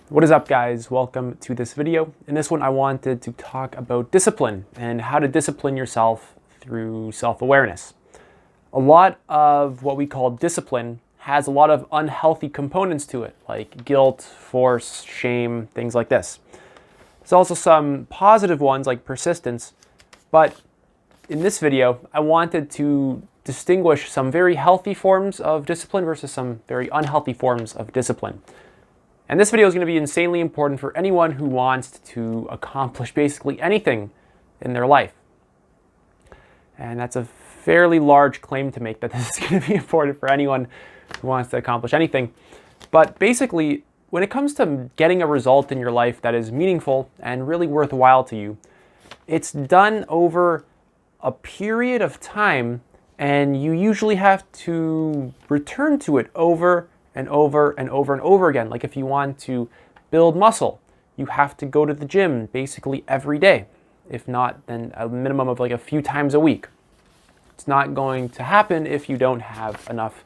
What is up, guys? Welcome to this video. In this one, I wanted to talk about discipline and how to discipline yourself through self-awareness. A lot of what we call discipline has a lot of unhealthy components to it, like guilt, force, shame, things like this. There's also some positive ones like persistence, but in this video, I wanted to distinguish some very healthy forms of discipline versus some very unhealthy forms of discipline. And this video is going to be insanely important for anyone who wants to accomplish basically anything in their life. And that's a fairly large claim to make, that this is going to be important for anyone who wants to accomplish anything. But basically, when it comes to getting a result in your life that is meaningful and really worthwhile to you, it's done over a period of time, and you usually have to return to it over and over and over and over again. Like if you want to build muscle, you have to go to the gym basically every day. If not, then a minimum of like a few times a week. It's not going to happen if you don't have enough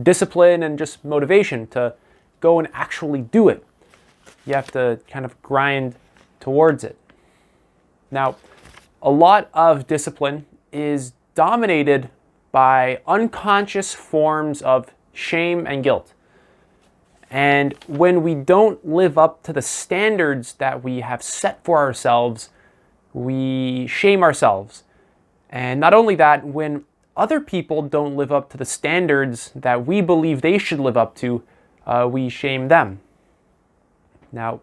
discipline and just motivation to go and actually do it. You have to kind of grind towards it. Now, a lot of discipline is dominated by unconscious forms of shame and guilt. And when we don't live up to the standards that we have set for ourselves, we shame ourselves. And not only that, when other people don't live up to the standards that we believe they should live up to, we shame them. Now,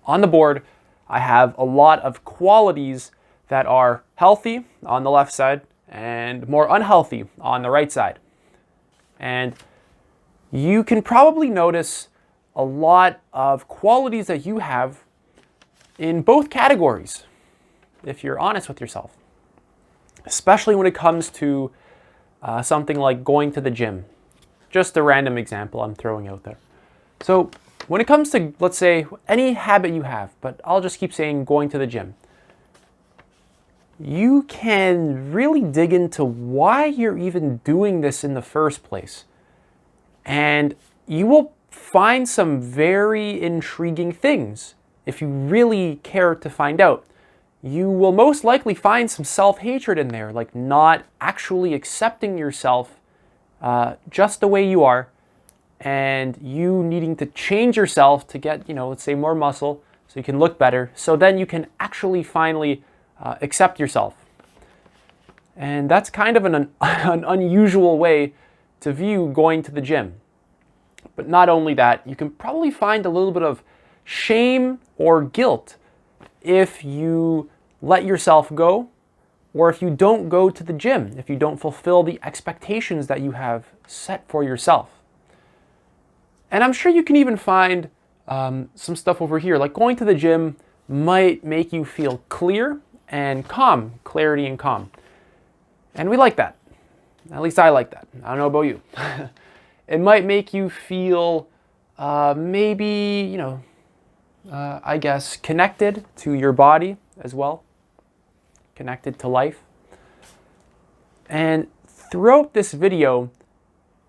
on the board, I have a lot of qualities that are healthy on the left side and more unhealthy on the right side. And you can probably notice a lot of qualities that you have in both categories, if you're honest with yourself, especially when it comes to something like going to the gym. Just a random example I'm throwing out there. So when it comes to, let's say, any habit you have, but I'll just keep saying going to the gym, you can really dig into why you're even doing this in the first place. And you will find some very intriguing things if you really care to find out. You will most likely find some self-hatred in there, like not actually accepting yourself just the way you are, and you needing to change yourself to get, let's say more muscle so you can look better, so then you can actually finally accept yourself. And that's kind of an unusual way to view going to the gym. But not only that, you can probably find a little bit of shame or guilt if you let yourself go, or if you don't go to the gym, if you don't fulfill the expectations that you have set for yourself. And I'm sure you can even find some stuff over here, like going to the gym might make you feel clear and calm, clarity and calm. And we like that. At least I like that. I don't know about you. It might make you feel maybe, I guess, connected to your body as well, connected to life. And throughout this video,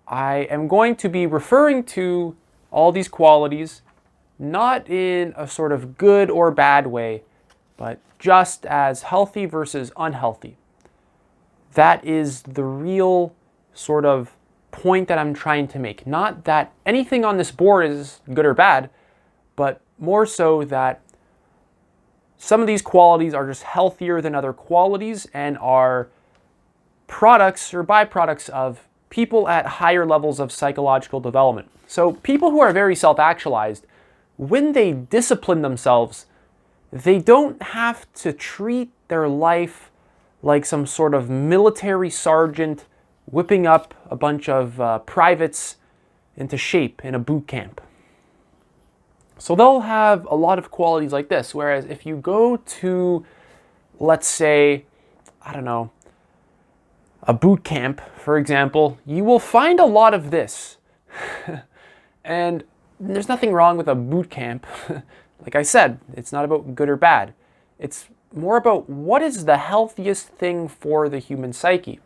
I am going to be referring to all these qualities, not in a sort of good or bad way, but just as healthy versus unhealthy. That is the real sort of point that I'm trying to make. Not that anything on this board is good or bad, but more so that some of these qualities are just healthier than other qualities and are products or byproducts of people at higher levels of psychological development. So people who are very self-actualized, when they discipline themselves, they don't have to treat their life like some sort of military sergeant whipping up a bunch of privates into shape in a boot camp. So they'll have a lot of qualities like this, whereas if you go to, let's say, I don't know, a boot camp, for example, you will find a lot of this. And there's nothing wrong with a boot camp. Like I said, it's not about good or bad. It's more about what is the healthiest thing for the human psyche.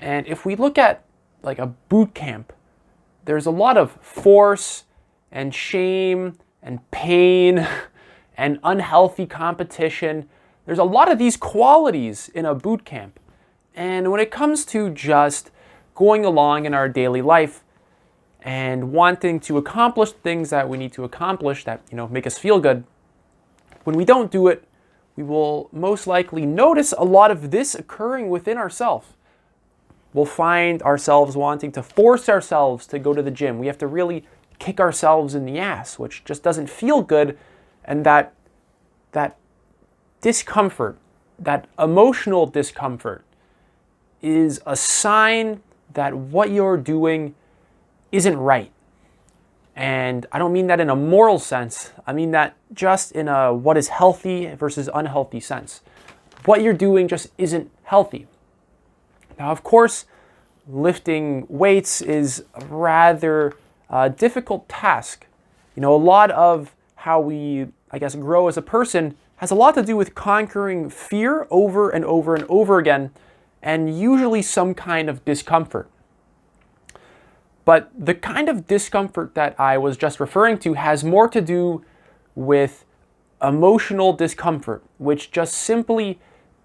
And if we look at like a boot camp, there's a lot of force and shame and pain and unhealthy competition. There's a lot of these qualities in a boot camp. And when it comes to just going along in our daily life and wanting to accomplish things that we need to accomplish that, make us feel good, when we don't do it, we will most likely notice a lot of this occurring within ourselves. We'll find ourselves wanting to force ourselves to go to the gym. We have to really kick ourselves in the ass, which just doesn't feel good. And that discomfort, that emotional discomfort, is a sign that what you're doing isn't right. And I don't mean that in a moral sense. I mean that just in a what is healthy versus unhealthy sense. What you're doing just isn't healthy. Now, of course, lifting weights is a rather difficult task. A lot of how we, grow as a person has a lot to do with conquering fear over and over and over again, and usually some kind of discomfort. But the kind of discomfort that I was just referring to has more to do with emotional discomfort, which just simply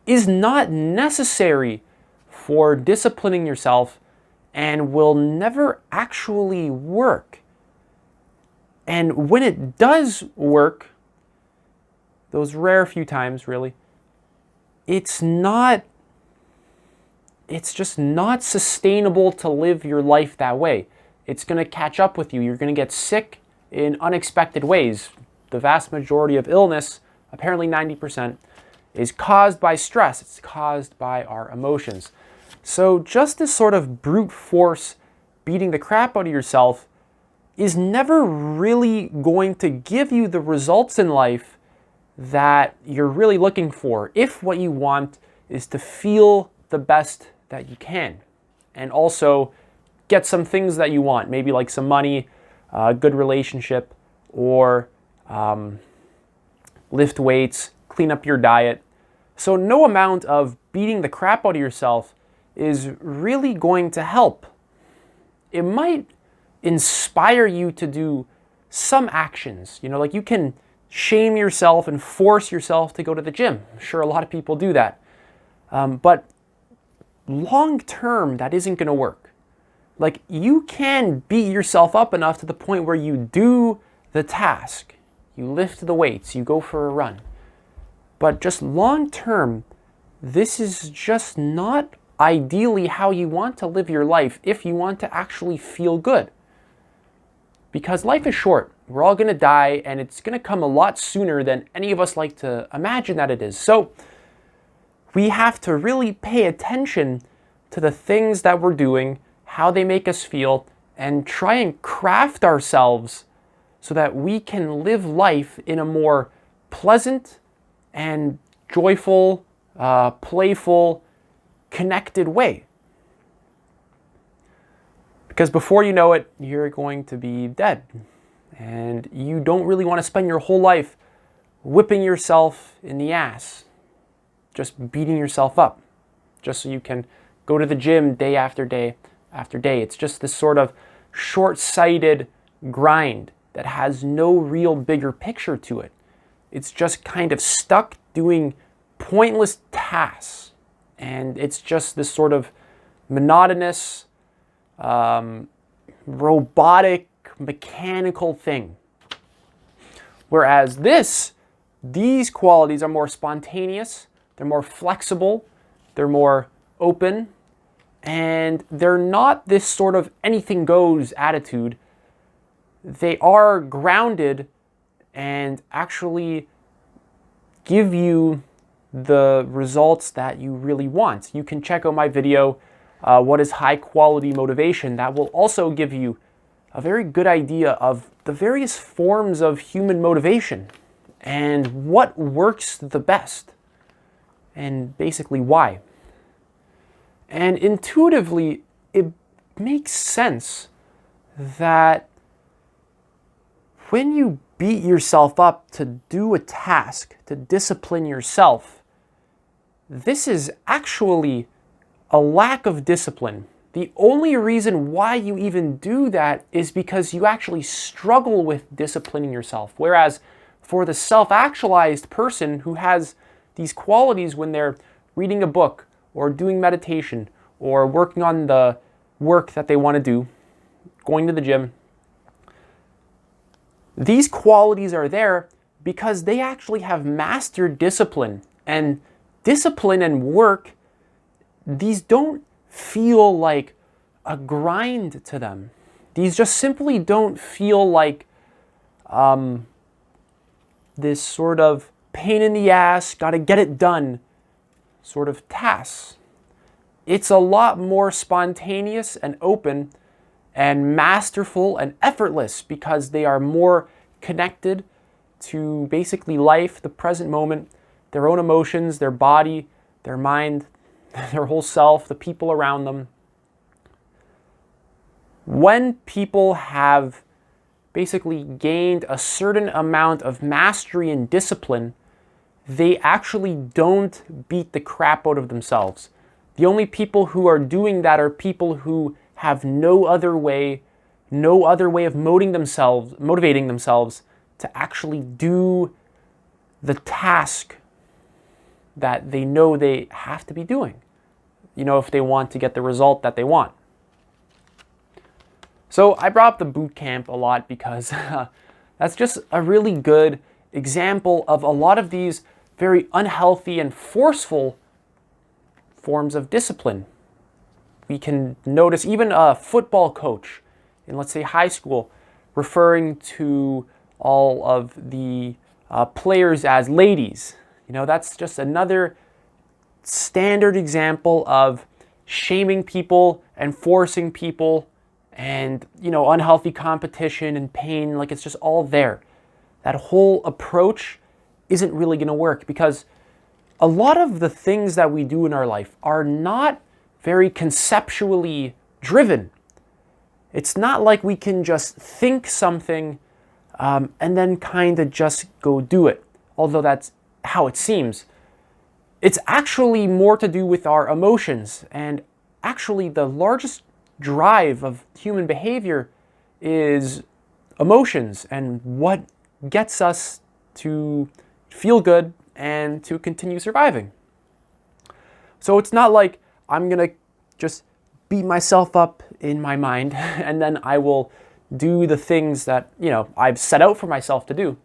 is not necessary for disciplining yourself and will never actually work. And when it does work, those rare few times really, it's just not sustainable to live your life that way. It's going to catch up with you. You're going to get sick in unexpected ways. The vast majority of illness, apparently 90%, is caused by stress. It's caused by our emotions. So just this sort of brute force beating the crap out of yourself is never really going to give you the results in life that you're really looking for, if what you want is to feel the best that you can and also get some things that you want, maybe like some money, a good relationship, or lift weights, clean up your diet. So no amount of beating the crap out of yourself is really going to help. It might inspire you to do some actions. Like you can shame yourself and force yourself to go to the gym. I'm sure a lot of people do that. But long term, that isn't going to work. Like you can beat yourself up enough to the point where you do the task. You lift the weights, you go for a run. But just long term, this is just not ideally how you want to live your life if you want to actually feel good. Because life is short. We're all going to die, and it's going to come a lot sooner than any of us like to imagine that it is. So we have to really pay attention to the things that we're doing, how they make us feel, and try and craft ourselves so that we can live life in a more pleasant and joyful, playful, connected way. Because before you know it, you're going to be dead. And you don't really want to spend your whole life whipping yourself in the ass, just beating yourself up, just so you can go to the gym day after day after day. It's just this sort of short-sighted grind that has no real bigger picture to it. It's just kind of stuck doing pointless tasks. And it's just this sort of monotonous, robotic, mechanical thing. Whereas these qualities are more spontaneous, they're more flexible, they're more open, and they're not this sort of anything goes attitude. They are grounded and actually give you the results that you really want. You can check out my video, What is High Quality Motivation? That will also give you a very good idea of the various forms of human motivation and what works the best and basically why. And intuitively, it makes sense that when you beat yourself up to do a task, to discipline yourself, this is actually a lack of discipline. The only reason why you even do that is because you actually struggle with disciplining yourself. Whereas for the self-actualized person who has these qualities when they're reading a book or doing meditation or working on the work that they want to do, going to the gym, these qualities are there because they actually have mastered discipline. And discipline and work, these don't feel like a grind to them. These just simply don't feel like this sort of pain in the ass, gotta get it done sort of tasks. It's a lot more spontaneous and open and masterful and effortless because they are more connected to basically life, the present moment, their own emotions, their body, their mind, their whole self, the people around them. When people have basically gained a certain amount of mastery and discipline, they actually don't beat the crap out of themselves. The only people who are doing that are people who have no other way of motivating themselves to actually do the task that they know they have to be doing, if they want to get the result that they want. So I brought up the boot camp a lot because that's just a really good example of a lot of these very unhealthy and forceful forms of discipline. We can notice even a football coach in, let's say, high school, referring to all of the players as ladies. That's just another standard example of shaming people and forcing people and, unhealthy competition and pain. Like, it's just all there. That whole approach isn't really going to work because a lot of the things that we do in our life are not very conceptually driven. It's not like we can just think something and then kind of just go do it, although that's how it seems. It's actually more to do with our emotions, and actually the largest drive of human behavior is emotions and what gets us to feel good and to continue surviving. So it's not like I'm going to just beat myself up in my mind and then I will do the things that, I've set out for myself to do.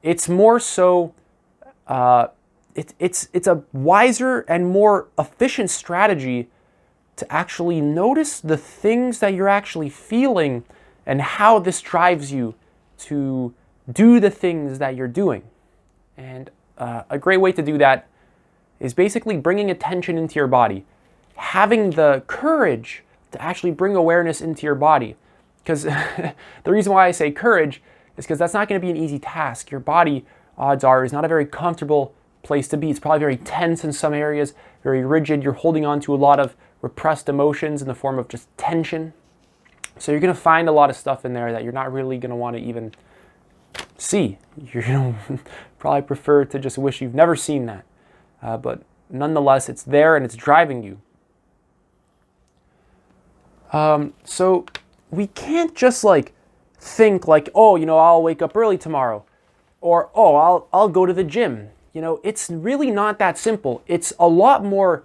It's more so, it's a wiser and more efficient strategy to actually notice the things that you're actually feeling and how this drives you to do the things that you're doing. And a great way to do that is basically bringing attention into your body, having the courage to actually bring awareness into your body. Because the reason why I say courage is because that's not going to be an easy task. Your body, odds are, is not a very comfortable place to be. It's probably very tense in some areas, very rigid. You're holding on to a lot of repressed emotions in the form of just tension. So you're going to find a lot of stuff in there that you're not really going to want to even see. You're going to probably prefer to just wish you've never seen that. But nonetheless, it's there and it's driving you. So we can't just think I'll wake up early tomorrow, or I'll go to the gym. It's really not that simple. It's a lot more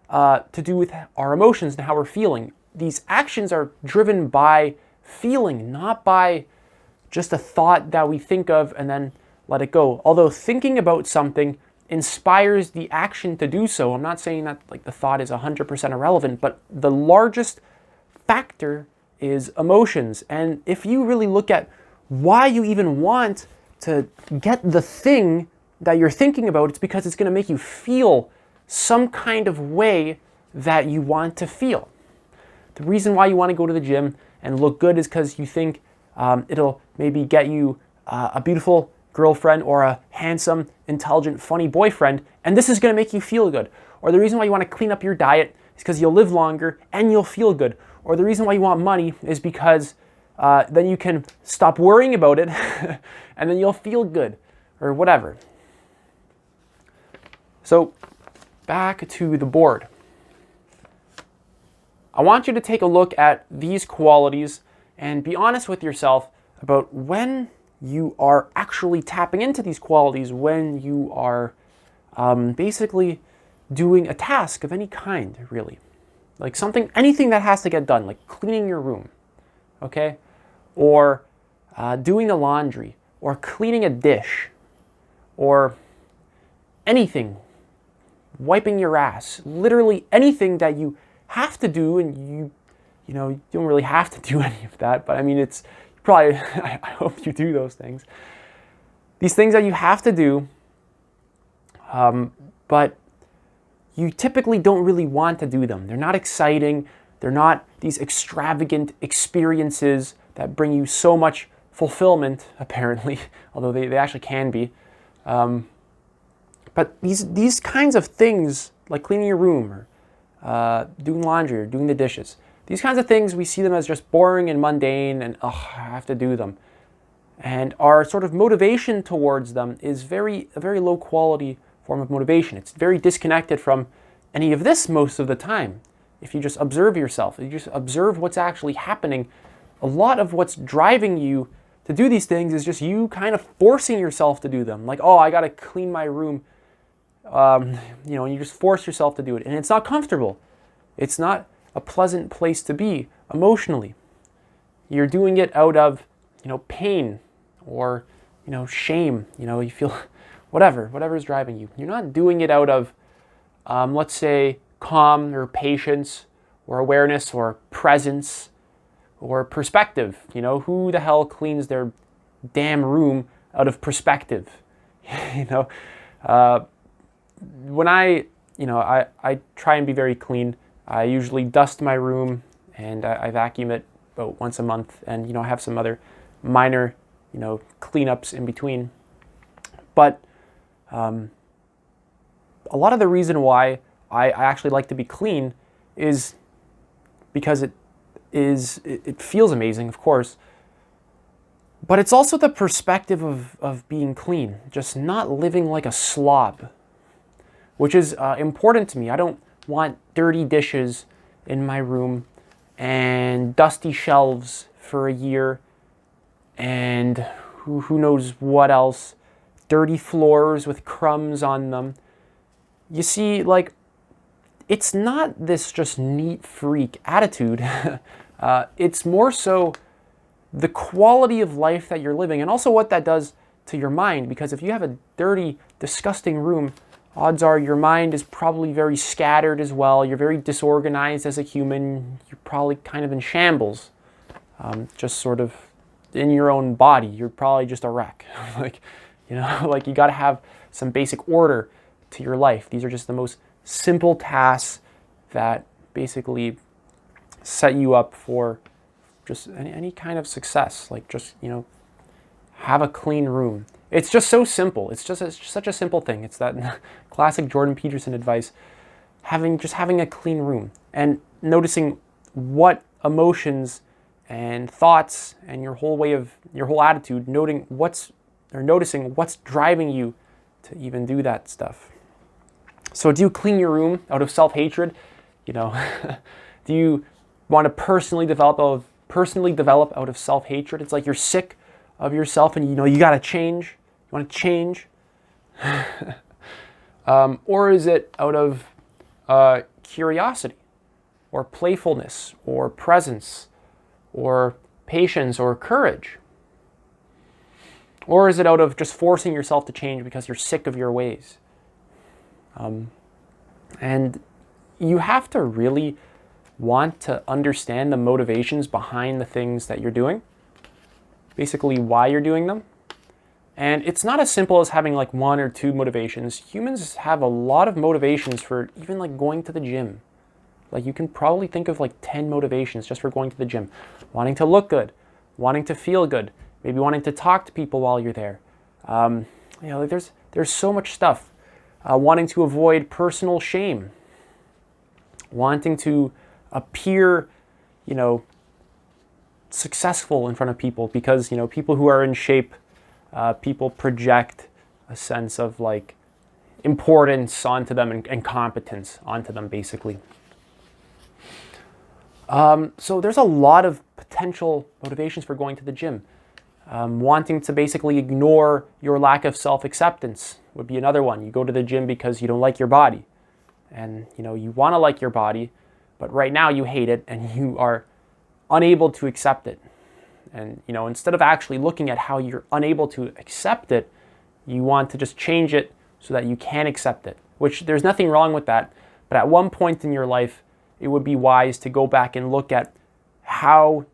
to do with our emotions and how we're feeling. These actions are driven by feeling, not by just a thought that we think of and then let it go. Although thinking about something inspires the action to do so. I'm not saying that the thought is 100% irrelevant, but the largest factor is emotions. And if you really look at why you even want to get the thing that you're thinking about, it's because it's going to make you feel some kind of way that you want to feel. The reason why you want to go to the gym and look good is because you think it'll maybe get you a beautiful girlfriend or a handsome, intelligent, funny boyfriend, and this is going to make you feel good. Or the reason why you want to clean up your diet is because you'll live longer and you'll feel good. Or the reason why you want money is because then you can stop worrying about it and then you'll feel good, or whatever. So back to the board. I want you to take a look at these qualities and be honest with yourself about when you are actually tapping into these qualities, when you are basically doing a task of any kind, really. Like something, anything that has to get done, like cleaning your room, okay? Or doing the laundry, or cleaning a dish, or anything, wiping your ass, literally anything that you have to do, and you know, you don't really have to do any of that, but I mean, it's probably, I hope you do those things. These things that you have to do, but you typically don't really want to do them. They're not exciting. They're not these extravagant experiences that bring you so much fulfillment, apparently, although they actually can be. But these kinds of things, like cleaning your room or doing laundry or doing the dishes, these kinds of things, we see them as just boring and mundane and, oh, I have to do them. And our sort of motivation towards them is a very low quality form of motivation. It's very disconnected from any of this most of the time. If you just observe yourself, you just observe what's actually happening, a lot of what's driving you to do these things is just you kind of forcing yourself to do them. Like, oh, I got to clean my room. And you just force yourself to do it. And it's not comfortable. It's not a pleasant place to be emotionally. You're doing it out of, pain or, shame. You feel whatever is driving you. You're not doing it out of, let's say, calm or patience or awareness or presence or perspective. Who the hell cleans their damn room out of perspective? When I try and be very clean. I usually dust my room and I vacuum it about once a month, and I have some other minor cleanups in between. But a lot of the reason why I actually like to be clean is because it feels amazing, of course, but it's also the perspective of being clean, just not living like a slob, which is important to me. I don't want dirty dishes in my room and dusty shelves for a year and who knows what else, dirty floors with crumbs on them. You see, like, it's not this just neat freak attitude. It's more so the quality of life that you're living, and also what that does to your mind, because if you have a dirty, disgusting room, odds are your mind is probably very scattered as well. You're very disorganized as a human. You're probably kind of in shambles, just sort of in your own body. You're probably just a wreck. like you got to have some basic order to your life. These are just the most simple tasks that basically set you up for just any kind of success. Like just, have a clean room. It's just so simple. It's just such a simple thing. It's that classic Jordan Peterson advice, having a clean room and noticing what emotions and thoughts and your whole attitude, noticing what's driving you to even do that stuff. So do you clean your room out of self-hatred? Do you want to personally develop out of self-hatred? It's like you're sick of yourself and you got to change. You want to change? Or is it out of curiosity or playfulness or presence or patience or courage? Or is it out of just forcing yourself to change because you're sick of your ways? And you have to really want to understand the motivations behind the things that you're doing, basically why you're doing them. And it's not as simple as having like one or two motivations. Humans have a lot of motivations for even like going to the gym. Like you can probably think of like 10 motivations just for going to the gym. Wanting to look good, wanting to feel good, maybe wanting to talk to people while you're there. There's so much stuff. Wanting to avoid personal shame. Wanting to appear, successful in front of people because, people who are in shape, people project a sense of like importance onto them and competence onto them, basically. So there's a lot of potential motivations for going to the gym. Wanting to basically ignore your lack of self-acceptance would be another one. You go to the gym because you don't like your body. And you want to like your body, but right now you hate it and you are unable to accept it. And instead of actually looking at how you're unable to accept it, you want to just change it so that you can accept it, which there's nothing wrong with that. But at one point in your life, it would be wise to go back and look at how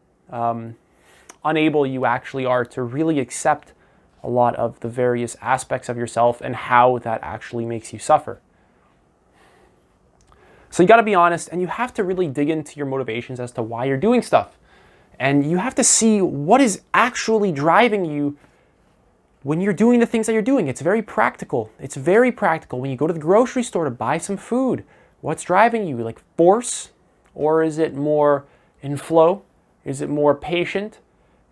unable you actually are to really accept a lot of the various aspects of yourself and how that actually makes you suffer. So you got to be honest, and you have to really dig into your motivations as to why you're doing stuff. And you have to see what is actually driving you when you're doing the things that you're doing. It's very practical. It's very practical. When you go to the grocery store to buy some food, what's driving you? Like force? Or is it more in flow? Is it more patient?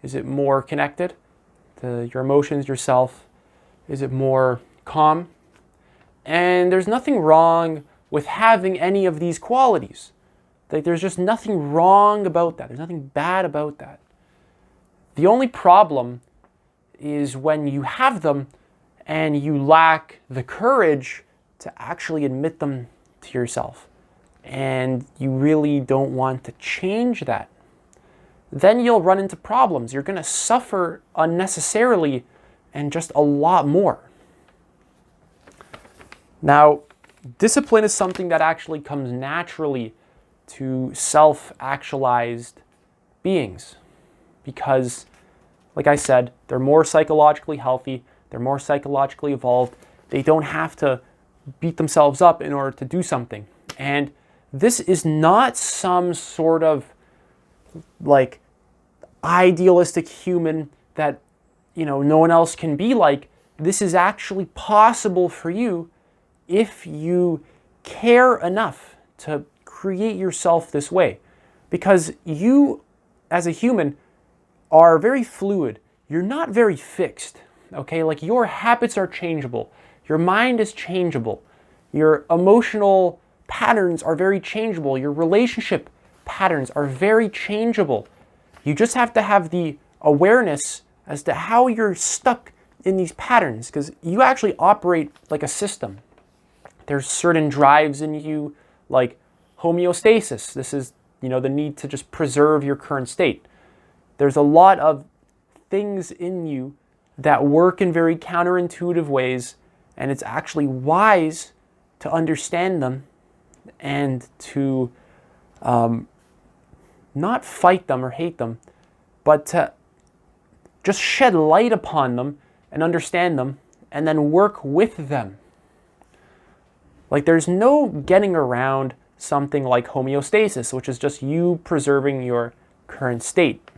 Is it more connected to your emotions, yourself? Is it more calm? And there's nothing wrong with having any of these qualities. Like, there's just nothing wrong about that. There's nothing bad about that. The only problem is when you have them and you lack the courage to actually admit them to yourself. And you really don't want to change that. Then you'll run into problems. You're going to suffer unnecessarily and just a lot more. Now, discipline is something that actually comes naturally to self-actualized beings because, like I said, they're more psychologically healthy, they're more psychologically evolved, they don't have to beat themselves up in order to do something. And this is not some sort of like idealistic human that no one else can be like. This is actually possible for you if you care enough to create yourself this way. Because you, as a human, are very fluid. You're not very fixed, okay? Like, your habits are changeable. Your mind is changeable. Your emotional patterns are very changeable. Your relationship patterns are very changeable. You just have to have the awareness as to how you're stuck in these patterns, because you actually operate like a system. There's certain drives in you, like homeostasis. This is, the need to just preserve your current state. There's a lot of things in you that work in very counterintuitive ways, and it's actually wise to understand them and to not fight them or hate them, but to just shed light upon them and understand them and then work with them. Like, there's no getting around something like homeostasis, which is just you preserving your current state.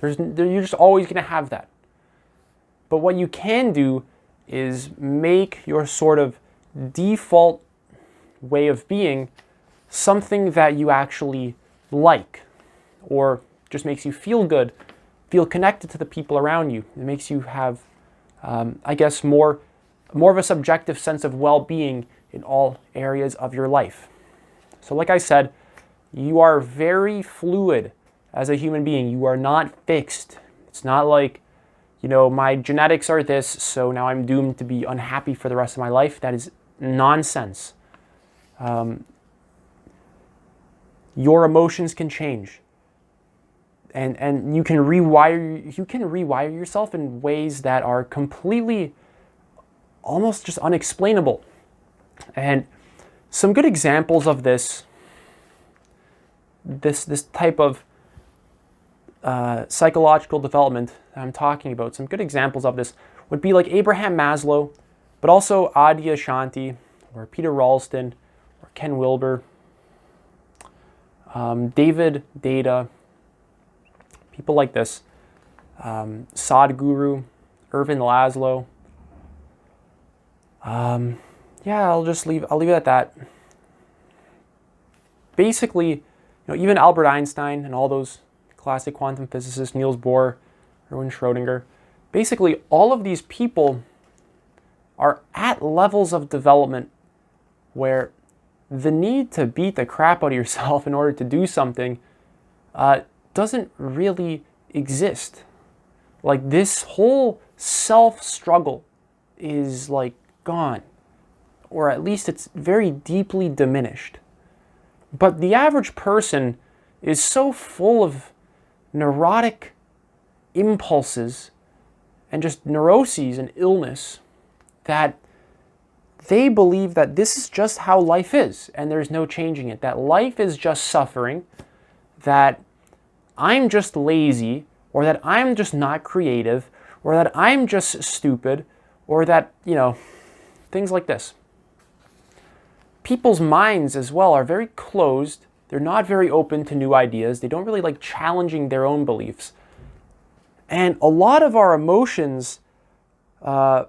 You're just always going to have that. But what you can do is make your sort of default way of being something that you actually like, or just makes you feel good, feel connected to the people around you. It makes you have, I guess, more of a subjective sense of well-being in all areas of your life. So like I said, you are very fluid as a human being. You are not fixed. It's not like, my genetics are this, so now I'm doomed to be unhappy for the rest of my life. That is nonsense. Your emotions can change. And you can rewire yourself in ways that are completely, almost just unexplainable. And some good examples of this type of psychological development that I'm talking about, some good examples of this would be like Abraham Maslow, but also Adi Ashanti, or Peter Ralston, or Ken Wilber, David Deida, people like this, Sadhguru, Irvin Laszlo. I'll leave it at that. Basically, even Albert Einstein and all those classic quantum physicists, Niels Bohr, Erwin Schrödinger, basically all of these people are at levels of development where the need to beat the crap out of yourself in order to do something doesn't really exist. Like, this whole self-struggle is like gone, or at least it's very deeply diminished. But the average person is so full of neurotic impulses and just neuroses and illness that they believe that this is just how life is and there's no changing it, that life is just suffering, that I'm just lazy, or that I'm just not creative, or that I'm just stupid, or that, things like this. People's minds as well are very closed. They're not very open to new ideas. They don't really like challenging their own beliefs. And a lot of our emotions are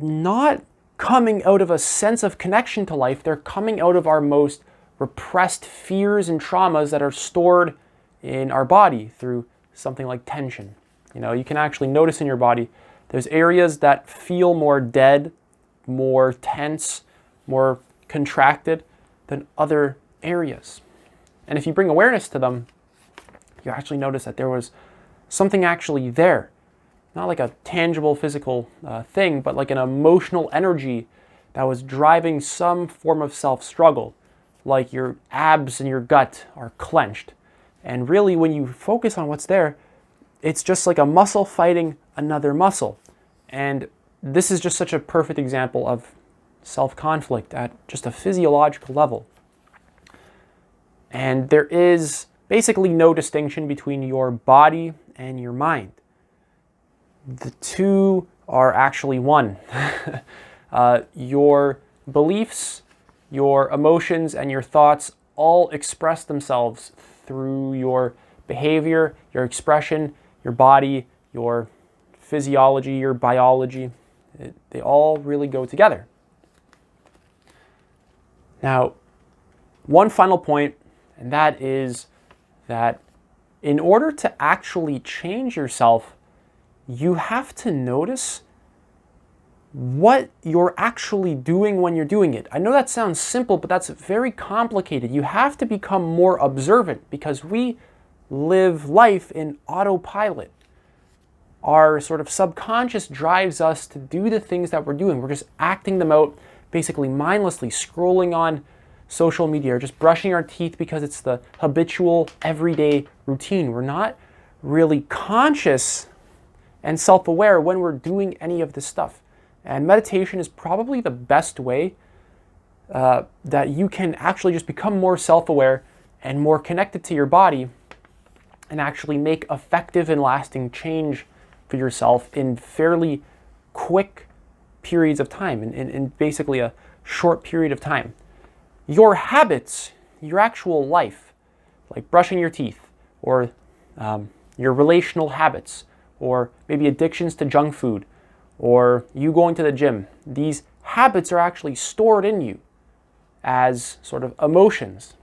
not coming out of a sense of connection to life. They're coming out of our most repressed fears and traumas that are stored in our body through something like tension. You can actually notice in your body there's areas that feel more dead, more tense, more contracted than other areas. And if you bring awareness to them, you actually notice that there was something actually there. Not like a tangible physical thing, but like an emotional energy that was driving some form of self-struggle. Like your abs and your gut are clenched. And really, when you focus on what's there, it's just like a muscle fighting another muscle. And this is just such a perfect example of self-conflict at just a physiological level. And there is basically no distinction between your body and your mind. The two are actually one. Your beliefs, your emotions, and your thoughts all express themselves through your behavior, your expression, your body, your physiology, your biology. They all really go together. Now, one final point, and that is that in order to actually change yourself, you have to notice what you're actually doing when you're doing it. I know that sounds simple, but that's very complicated. You have to become more observant because we live life in autopilot. Our sort of subconscious drives us to do the things that we're doing. We're just acting them out basically mindlessly, scrolling on social media or just brushing our teeth because it's the habitual everyday routine. We're not really conscious and self-aware when we're doing any of this stuff. And meditation is probably the best way that you can actually just become more self-aware and more connected to your body and actually make effective and lasting change for yourself in fairly quick periods of time, in basically a short period of time. Your habits, your actual life, like brushing your teeth, or your relational habits, or maybe addictions to junk food, or you going to the gym, these habits are actually stored in you as sort of emotions.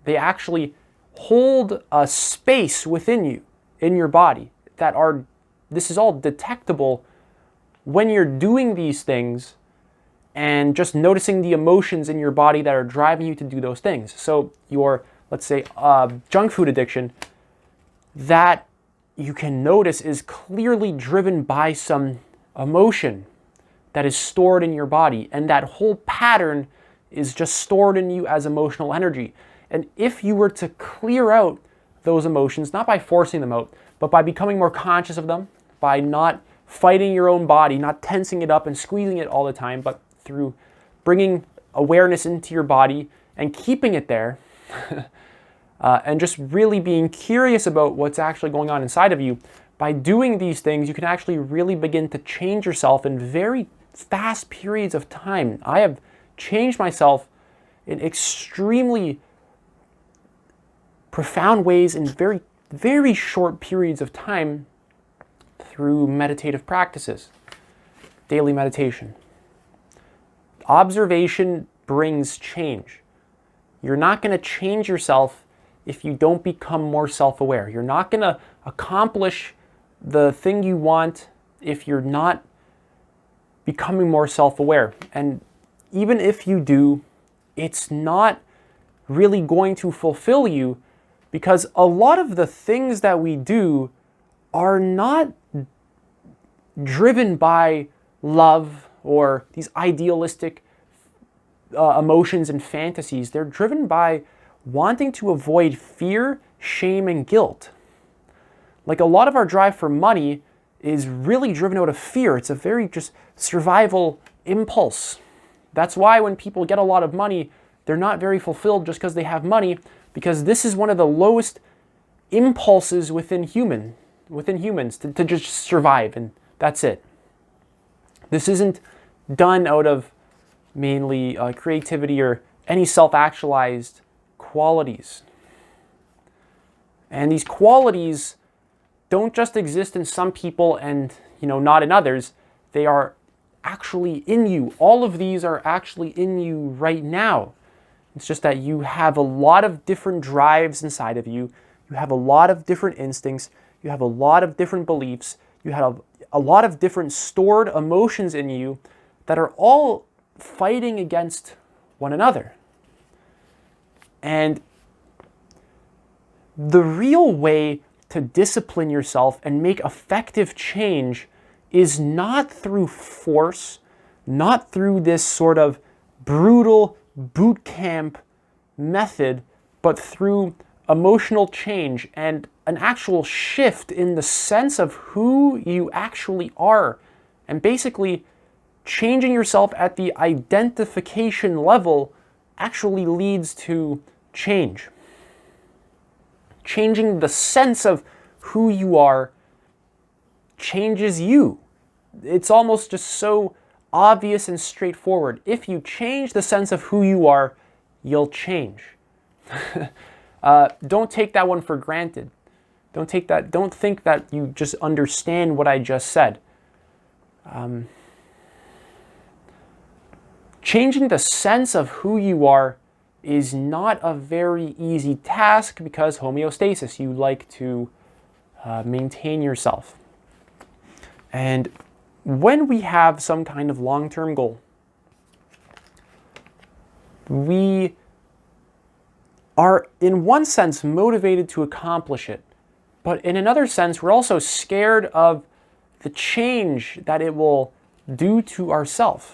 They actually hold a space within you, in your body, that are, this is all detectable when you're doing these things and just noticing the emotions in your body that are driving you to do those things. So your, let's say, junk food addiction, that you can notice is clearly driven by some emotion that is stored in your body, and that whole pattern is just stored in you as emotional energy. And if you were to clear out those emotions, not by forcing them out, but by becoming more conscious of them, by not fighting your own body, not tensing it up and squeezing it all the time, but through bringing awareness into your body and keeping it there, and just really being curious about what's actually going on inside of you, by doing these things, you can actually really begin to change yourself in very fast periods of time. I have changed myself in extremely profound ways in very, very short periods of time through meditative practices, daily meditation. Observation brings change. You're not going to change yourself if you don't become more self-aware. You're not going to accomplish the thing you want if you're not becoming more self-aware. And even if you do, it's not really going to fulfill you, because a lot of the things that we do are not driven by love or these idealistic emotions and fantasies. They're driven by wanting to avoid fear, shame, and guilt. Like, a lot of our drive for money is really driven out of fear. It's a very just survival impulse. That's why when people get a lot of money, they're not very fulfilled just because they have money, because this is one of the lowest impulses within humans to just survive, and that's it. This isn't done out of mainly creativity or any self-actualized qualities. And these qualities don't just exist in some people and, not in others. They are actually in you. All of these are actually in you right now. It's just that you have a lot of different drives inside of you. You have a lot of different instincts. You have a lot of different beliefs. You have a lot of different stored emotions in you that are all fighting against one another. And the real way to discipline yourself and make effective change is not through force, not through this sort of brutal boot camp method, but through emotional change and an actual shift in the sense of who you actually are, and basically changing yourself at the identification level actually leads to change. Changing the sense of who you are changes you. It's almost just so obvious and straightforward. If you change the sense of who you are, you'll change. Don't take that one for granted. Don't think that you just understand what I just said. Changing the sense of who you are is not a very easy task, because homeostasis, you like to maintain yourself. And when we have some kind of long-term goal, we are in one sense motivated to accomplish it, but in another sense we're also scared of the change that it will do to ourselves,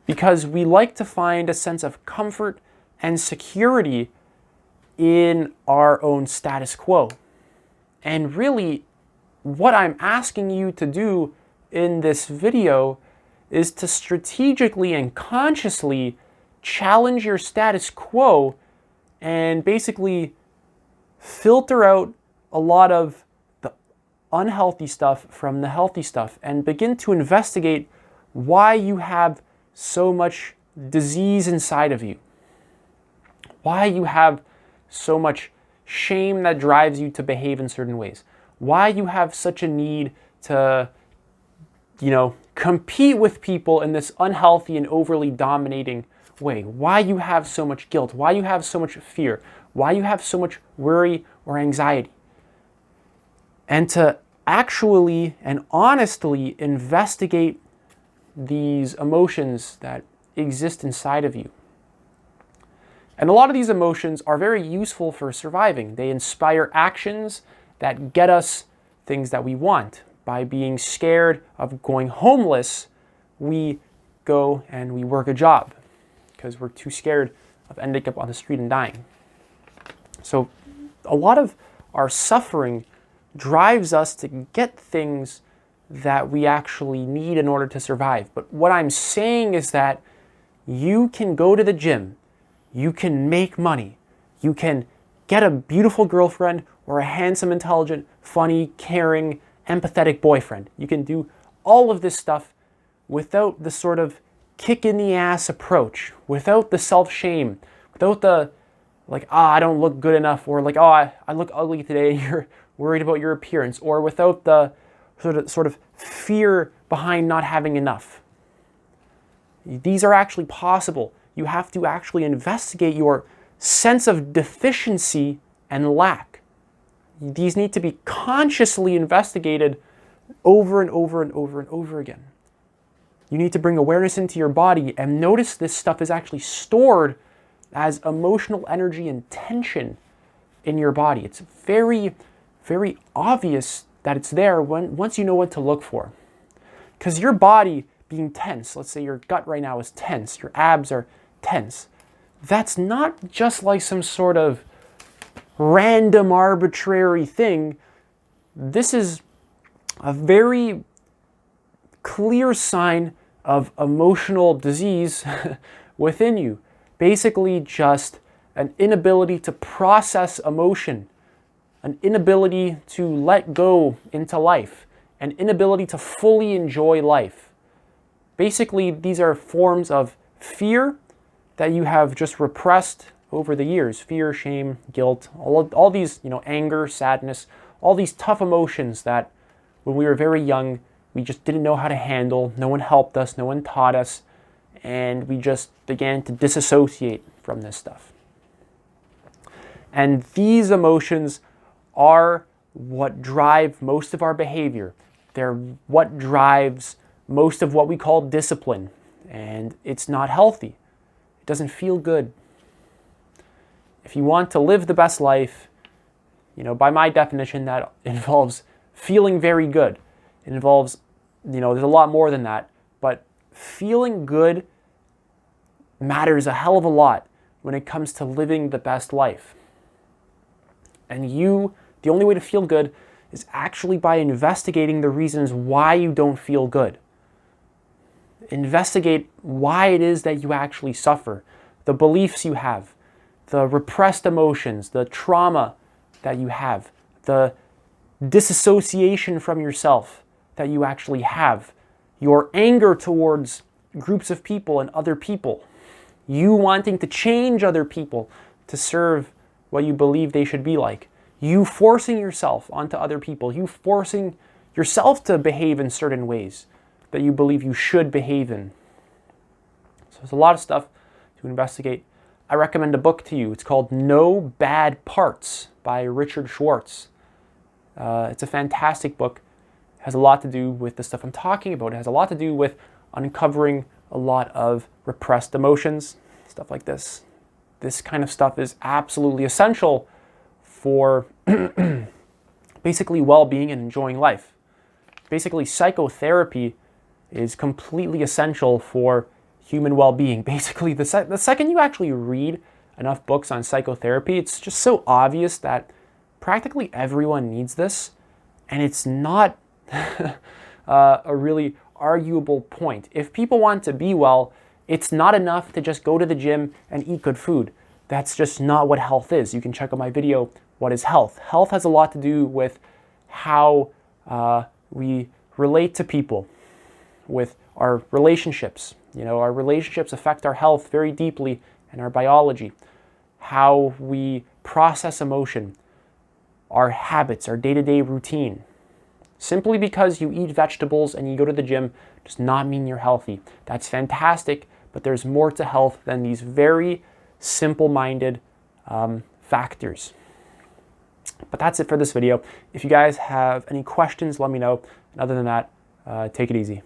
because we like to find a sense of comfort and security in our own status quo. And really, what I'm asking you to do in this video is to strategically and consciously challenge your status quo and basically filter out a lot of the unhealthy stuff from the healthy stuff, and begin to investigate why you have so much disease inside of you, why you have so much shame that drives you to behave in certain ways, why you have such a need to, compete with people in this unhealthy and overly dominating way, why you have so much guilt, why you have so much fear, why you have so much worry or anxiety. And to actually and honestly investigate these emotions that exist inside of you. And a lot of these emotions are very useful for surviving. They inspire actions that get us things that we want. By being scared of going homeless, we go and we work a job because we're too scared of ending up on the street and dying. So a lot of our suffering drives us to get things that we actually need in order to survive. But what I'm saying is that you can go to the gym, you can make money, you can get a beautiful girlfriend or a handsome, intelligent, funny, caring, empathetic boyfriend. You can do all of this stuff without the sort of kick in the ass approach, without the self-shame, without the I don't look good enough, or I look ugly today and you're worried about your appearance, or without the sort of fear behind not having enough. These are actually possible. You have to actually investigate your sense of deficiency and lack. These need to be consciously investigated over and over and over and over again. You need to bring awareness into your body and notice this stuff is actually stored as emotional energy and tension in your body. It's very, very obvious that it's there once you know what to look for. Because your body being tense, let's say your gut right now is tense, your abs are tense, that's not just like some sort of random arbitrary thing. This is a very clear sign of emotional disease within you. Basically just an inability to process emotion, an inability to let go into life, an inability to fully enjoy life. Basically, these are forms of fear that you have just repressed over the years. Fear, shame, guilt, all these, anger, sadness, all these tough emotions that when we were very young, we just didn't know how to handle. No one helped us, no one taught us, and we just began to disassociate from this stuff. And these emotions are what drive most of our behavior. They're what drives most of what we call discipline. And it's not healthy. It doesn't feel good. If you want to live the best life, by my definition, that involves feeling very good. It involves, there's a lot more than that. But feeling good matters a hell of a lot when it comes to living the best life. And the only way to feel good is actually by investigating the reasons why you don't feel good. Investigate why it is that you actually suffer, the beliefs you have, the repressed emotions, the trauma that you have, the disassociation from yourself that you actually have, your anger towards groups of people and other people, you wanting to change other people to serve what you believe they should be like, you forcing yourself onto other people, you forcing yourself to behave in certain ways that you believe you should behave in. So there's a lot of stuff to investigate. I recommend a book to you. It's called No Bad Parts by Richard Schwartz. It's a fantastic book. It has a lot to do with the stuff I'm talking about. It has a lot to do with uncovering a lot of repressed emotions, stuff like this. This kind of stuff is absolutely essential for basically well-being and enjoying life. Basically, psychotherapy is completely essential for human well-being. Basically, the second you actually read enough books on psychotherapy, it's just so obvious that practically everyone needs this, and it's not a really arguable point. If people want to be well, it's not enough to just go to the gym and eat good food. That's just not what health is. You can check out my video, What is Health? Health has a lot to do with how we relate to people, with our relationships. Our relationships affect our health very deeply and our biology. How we process emotion, our habits, our day-to-day routine. Simply because you eat vegetables and you go to the gym does not mean you're healthy. That's fantastic, but there's more to health than these very simple-minded factors. But that's it for this video. If you guys have any questions, let me know. And other than that, take it easy.